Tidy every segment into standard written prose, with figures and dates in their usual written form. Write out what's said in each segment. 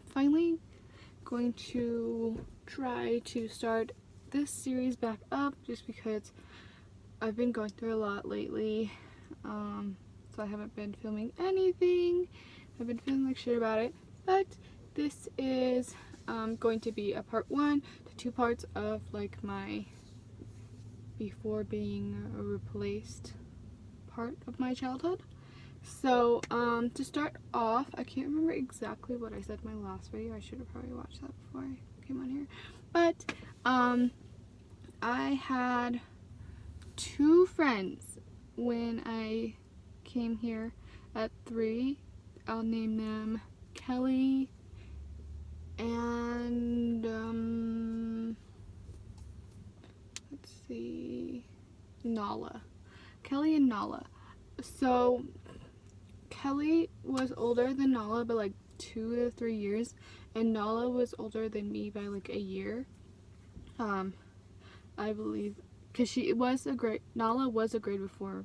finally going to try to start this series back up just because I've been going through a lot lately. So I haven't been filming anything. I've been feeling like shit about it. But this is going to be a part 1 to 2 parts of like my before being replaced part of my childhood. So to start off, I can't remember exactly what I said in my last video. I should have probably watched that before I came on here. But I had 2 friends when I came here at 3. I'll name them Kelly and let's see, Nala. Kelly and Nala. So Kelly was older than Nala by like 2 to 3 years, and Nala was older than me by like a year. I believe, because Nala was a grade before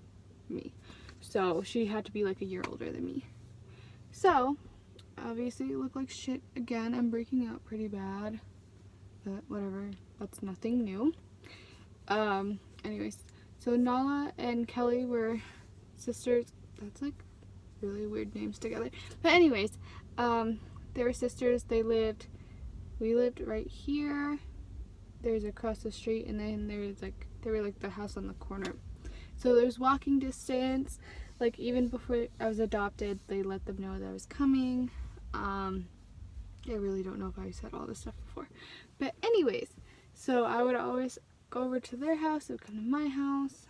me, so she had to be like a year older than me. So obviously it looked like shit again. I'm breaking out pretty bad, but whatever, that's nothing new. Anyways, so Nala and Kelly were sisters. That's like really weird names together. But anyways, they were sisters. We lived right here. There's across the street, and then they were like the house on the corner. So there's walking distance. Like even before I was adopted, they let them know that I was coming. I really don't know if I said all this stuff before. But anyways, so I would always go over to their house. They would come to my house.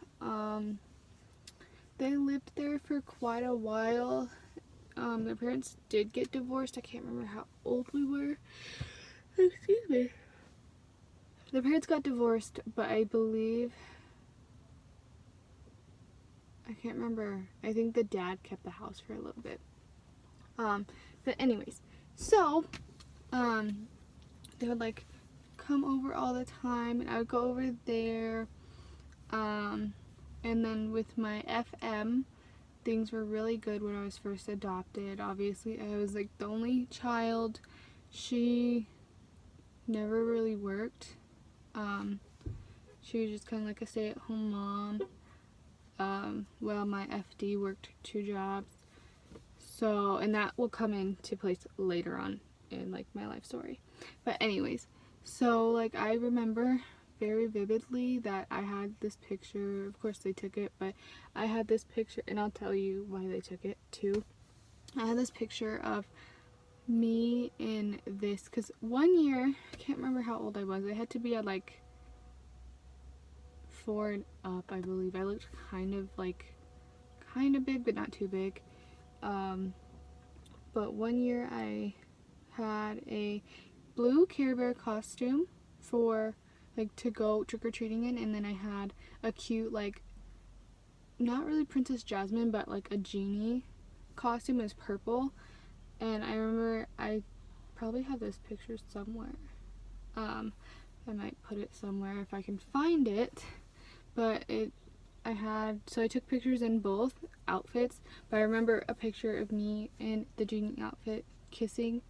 They lived there for quite a while. Their parents did get divorced. I can't remember how old we were. Excuse me. Their parents got divorced, but I believe, I can't remember. I think the dad kept the house for a little bit. But anyways, so, they would like come over all the time, and I would go over there. And then with my FM, things were really good when I was first adopted. Obviously, I was like the only child. She never really worked. She was just kind of like a stay-at-home mom. Well, my FD worked 2 jobs. So, and that will come into place later on in like my life story. But anyways, so like I remember very vividly that I had this picture. Of course they took it, but I had this picture, and I'll tell you why they took it too. I had this picture of me in this, because one year, I can't remember how old I was. I had to be at like 4 and up, I believe. I looked kind of big, but not too big. But one year I had a blue Care Bear costume for like to go trick-or-treating in, and then I had a cute, like, not really Princess Jasmine, but like a genie costume. It was purple, and I remember, I probably have this picture somewhere. I might put it somewhere if I can find it, but so I took pictures in both outfits, but I remember a picture of me in the genie outfit kissing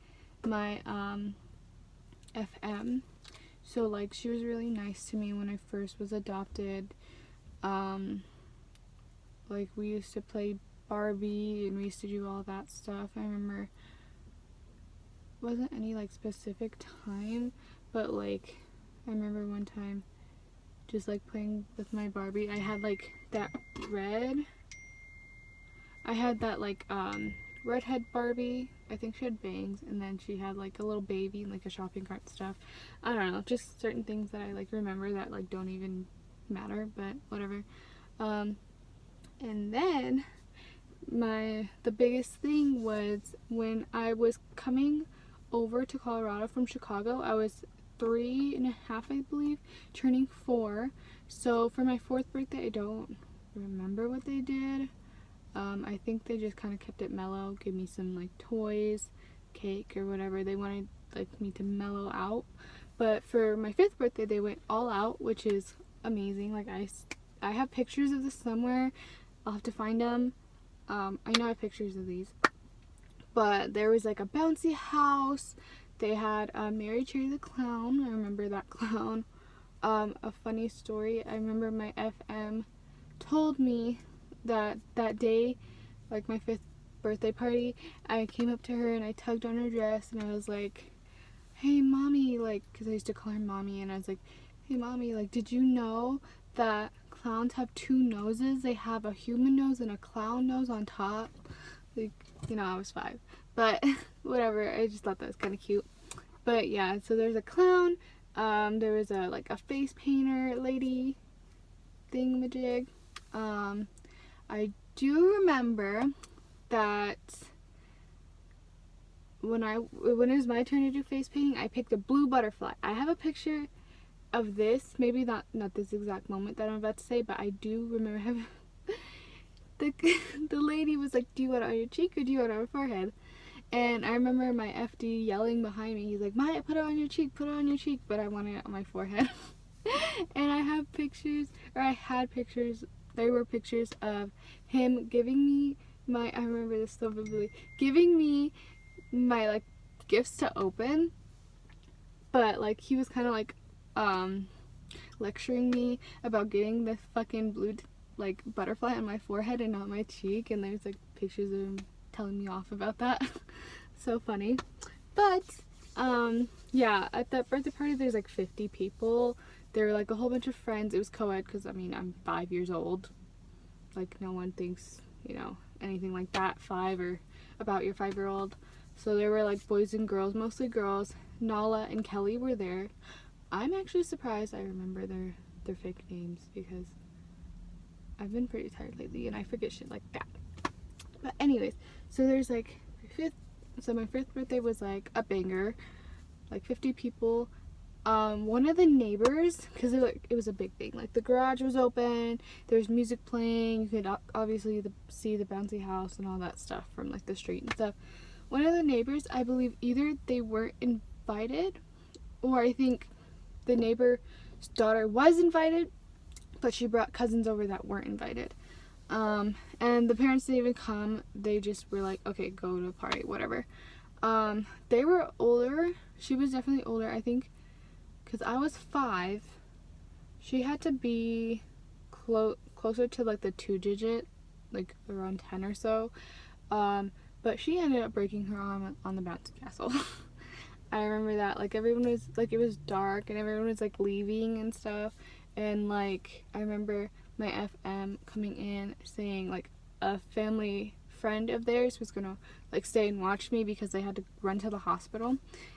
my FM. So like she was really nice to me when I first was adopted. Like we used to play Barbie, and we used to do all that stuff. I remember, wasn't any like specific time, but like I remember one time just like playing with my Barbie. I had like that like redhead Barbie. I think she had bangs, and then she had like a little baby and like a shopping cart stuff. I don't know, just certain things that I like remember that like don't even matter, but whatever. And then the biggest thing was when I was coming over to Colorado from Chicago. I was 3.5, I believe, turning 4. So for my 4th birthday, I don't remember what they did. I think they just kind of kept it mellow, gave me some like toys, cake, or whatever. They wanted like me to mellow out. But for my 5th birthday, they went all out, which is amazing. Like I have pictures of this somewhere. I'll have to find them. I know I have pictures of these, but there was like a bouncy house. They had Mary Cherry the Clown. I remember that clown. A funny story, I remember my FM told me that that day, like my 5th birthday party, I came up to her and I tugged on her dress and I was like, hey mommy, like, because I used to call her mommy, and I was like, hey mommy, like, did you know that clowns have 2 noses? They have a human nose and a clown nose on top. Like, you know, I was 5, but whatever, I just thought that was kind of cute. But yeah, so there's a clown, there was a like a face painter lady thingamajig. I do remember that when it was my turn to do face painting, I picked a blue butterfly. I have a picture of this, maybe not this exact moment that I'm about to say, but I do remember having the lady was like, do you want it on your cheek or do you want it on your forehead? And I remember my FD yelling behind me. He's like, Maya, put it on your cheek, put it on your cheek. But I wanted it on my forehead. And I had pictures, there were pictures of him giving me I remember this so vividly, giving me my, like, gifts to open. But, like, he was kind of, like, lecturing me about getting the fucking blue, like, butterfly on my forehead and not my cheek. And there's, like, pictures of him telling me off about that. So funny. But yeah, at that birthday party there's like 50 people. There were like a whole bunch of friends. It was co-ed because I mean I'm 5 years old. Like no one thinks, you know, anything like that 5 or about your 5-year-old. So there were like boys and girls, mostly girls. Nala and Kelly were there. I'm actually surprised I remember their fake names because I've been pretty tired lately and I forget shit like that. But anyways, so there's like my 5th birthday was like a banger, like 50 people. One of the neighbors, because it was a big thing, like the garage was open, there was music playing, you could obviously see the bouncy house and all that stuff from like the street and stuff. One of the neighbors, I believe either they weren't invited, or I think the neighbor's daughter was invited, but she brought cousins over that weren't invited. And the parents didn't even come. They just were like, okay, go to a party, whatever. They were older. She was definitely older, I think, because I was 5. She had to be closer to like the 2-digit, like around 10 or so. But she ended up breaking her arm on the bouncy castle. I remember that, like everyone was like, it was dark and everyone was like leaving and stuff, and like I remember my FM coming in saying like a family friend of theirs was gonna like stay and watch me because they had to run to the hospital.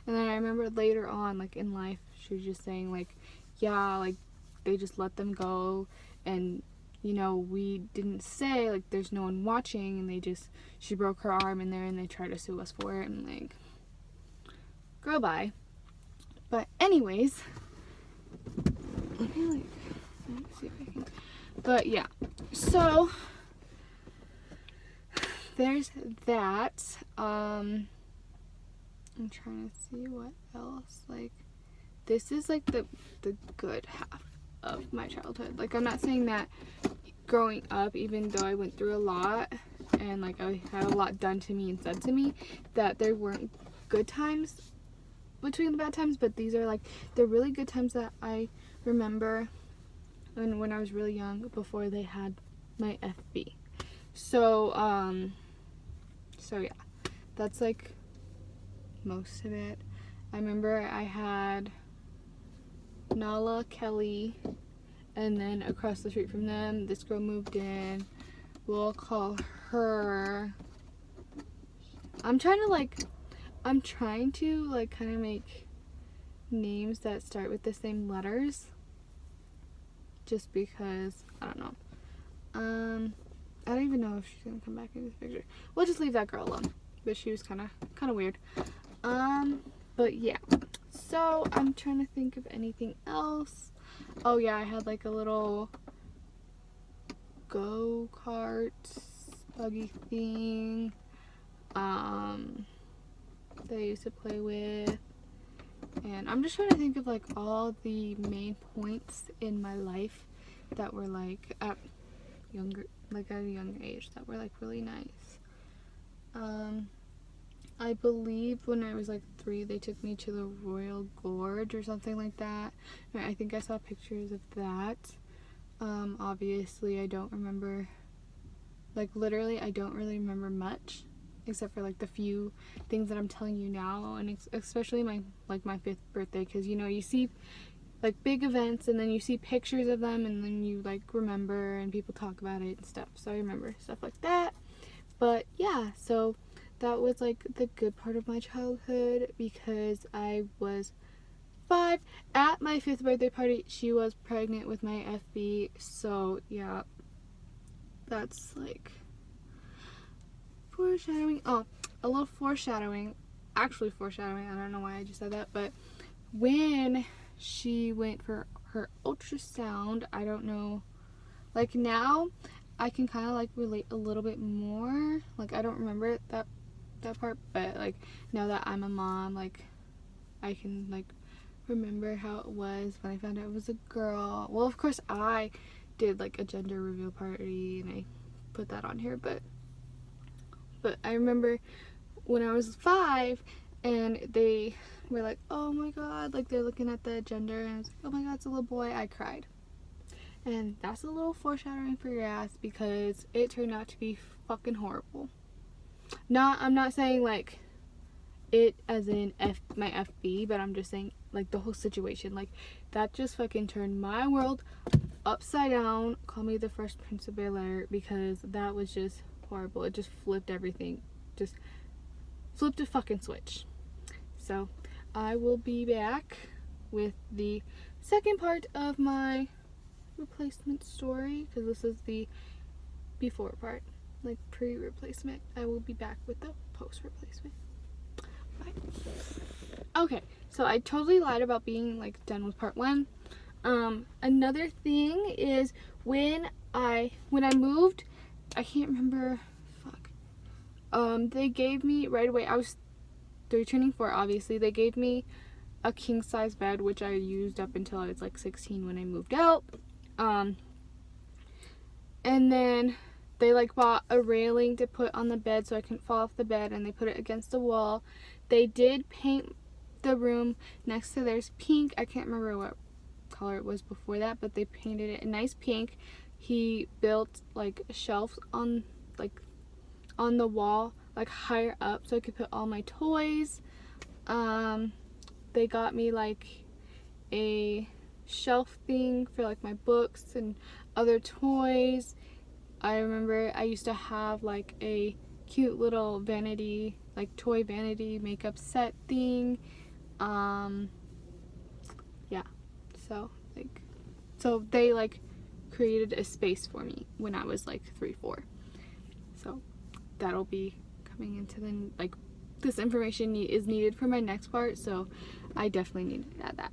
And then I remember later on, like in life, she was just saying like, yeah, like they just let them go, and you know, we didn't say like there's no one watching, and she broke her arm in there and they tried to sue us for it, and like, girl, bye. But anyways, let me see if I can. But yeah, so there's that. I'm trying to see what else. Like, this is like the good half of my childhood. Like, I'm not saying that growing up, even though I went through a lot and like I had a lot done to me and said to me, that there weren't good times between the bad times, but these are like the really good times that I remember when I was really young, before they had my FB. So yeah, that's like most of it. I remember I had Nala, Kelly, and then across the street from them, this girl moved in. We'll call her, I'm trying to like kind of make names that start with the same letters, just because I don't know. I don't even know if she's gonna come back in this picture. We'll just leave that girl alone. But she was kind of weird. But yeah. So I'm trying to think of anything else. Oh yeah, I had like a little go-kart buggy thing that I used to play with. And I'm just trying to think of like all the main points in my life that were like at a younger age that were like really nice. I believe when I was like 3, they took me to the Royal Gorge or something like that. And I think I saw pictures of that. Obviously, I don't remember, like literally, I don't really remember much, except for like the few things that I'm telling you now, and especially my 5th birthday, because you know, you see like big events and then you see pictures of them and then you like remember and people talk about it and stuff. So I remember stuff like that. But yeah, so that was like the good part of my childhood, because I was 5 at my 5th birthday party. She was pregnant with my FB. So yeah, that's like foreshadowing. Oh, a little foreshadowing, actually foreshadowing, I don't know why I just said that, but when she went for her ultrasound, I don't know, like now I can kind of like relate a little bit more. Like I don't remember that part, but like now that I'm a mom, like I can like remember how it was when I found out it was a girl. Well, of course I did like a gender reveal party and I put that on here, but I remember when I was 5 and they were like, oh my god, like they're looking at the gender, and I was like, oh my god, it's a little boy. I cried. And that's a little foreshadowing for your ass, because it turned out to be fucking horrible. I'm not saying like it as in my FB, but I'm just saying like the whole situation, like that just fucking turned my world upside down. Call me the Fresh Prince of Bel-Air, because that was just horrible. It just flipped everything, just flipped a fucking switch. So I will be back with the second part of my replacement story, because this is the before part, like pre-replacement. I will be back with the post-replacement. Bye. Okay, so I totally lied about being like done with part 1. Another thing is when I moved, I can't remember, they gave me right away, I was 3 turning 4, obviously. They gave me a king size bed, which I used up until I was like 16 when I moved out. And then they like bought a railing to put on the bed so I couldn't fall off the bed, and they put it against the wall. They did paint the room next to theirs pink. I can't remember what color it was before that, but they painted it a nice pink. He built like shelves on the wall, like higher up, so I could put all my toys. They got me like a shelf thing for like my books and other toys. I remember I used to have like a cute little vanity, like toy vanity makeup set thing. Yeah, so they like created a space for me when I was like 3-4. So that'll be coming into the, like, this information is needed for my next part, so I definitely need to add that.